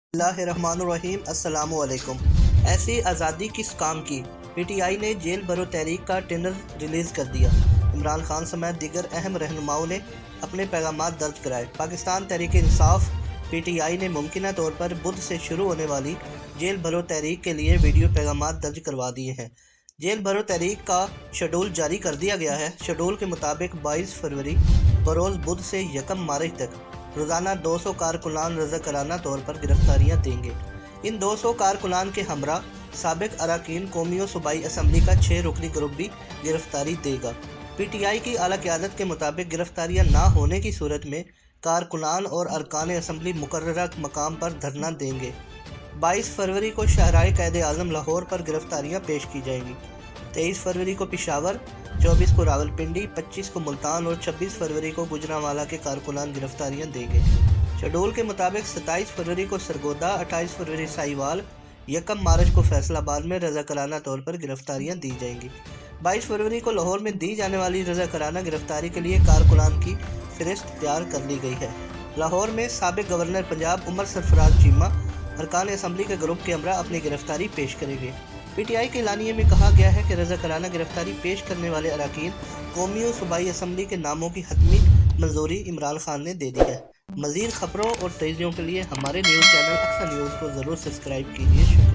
बिस्मिल्लाहिर्रहमानिर्रहीम। अस्सलाम वालेकुम। ऐसी आज़ादी किस काम की? पीटीआई ने जेल भरो तहरीक का टेंडर रिलीज़ कर दिया। इमरान खान समेत दीगर अहम रहनुमाओं ने अपने पैगामात दर्ज कराए। पाकिस्तान तहरीक इंसाफ पीटीआई ने मुमकिना तौर पर बुध से शुरू होने वाली जेल भरो तहरीक के लिए वीडियो पैगामात दर्ज करवा दिए हैं। जेल भरो तहरीक का शेड्यूल जारी कर दिया गया है। शेड्यूल के मुताबिक 22 फरवरी बरोज़ बुध से 1 मार्च तक रोज़ाना 200 कारकुनान रज़ाकाराना तौर पर गिरफ्तारियाँ देंगे। इन 200 कारकुनान के हमरा साबिक अरकान कौमी सूबाई असम्बली का 6 रुकनी ग्रुप भी गिरफ्तारी देगा। पीटीआई की आला क़यादत के मुताबिक गिरफ्तारियाँ ना होने की सूरत में कारकुनान और अरकान असम्बली मुकर्ररा मकाम पर धरना देंगे। 22 फरवरी को शहराए क़ायद-ए-आज़म लाहौर पर गिरफ्तारियाँ पेश की जाएंगी। 23 फरवरी को पेशावर, 24 को रावलपिंडी, 25 को मुल्तान और 26 फरवरी को गुजरांवाला के कारकुनान गिरफ्तारियां देंगे। शेड्यूल के मुताबिक 27 फरवरी को सरगोदा, 28 फरवरी साहिवाल, 1 मार्च को फैसलाबाद में रज़ाकाराना तौर पर गिरफ्तारियां दी जाएंगी। 22 फरवरी को लाहौर में दी जाने वाली रज़ाकाराना गिरफ्तारी के लिए कारकुनान की फहरिस्त तैयार कर ली गई है। लाहौर में साबिक गवर्नर पंजाब उमर सरफराज चीमा अरकान असम्बली के ग्रुप के हमरा अपनी गिरफ्तारी पेश करेंगे। पीटीआई के एलानिये में कहा गया है कि रज़ाकाराना गिरफ्तारी पेश करने वाले अरकान कौमी और सूबाई असम्बली के नामों की हतमी मंजूरी इमरान खान ने दे दी है। मज़ीद खबरों और तेज़ियों के लिए हमारे न्यूज़ चैनल अक्सर न्यूज़ को ज़रूर सब्सक्राइब कीजिए।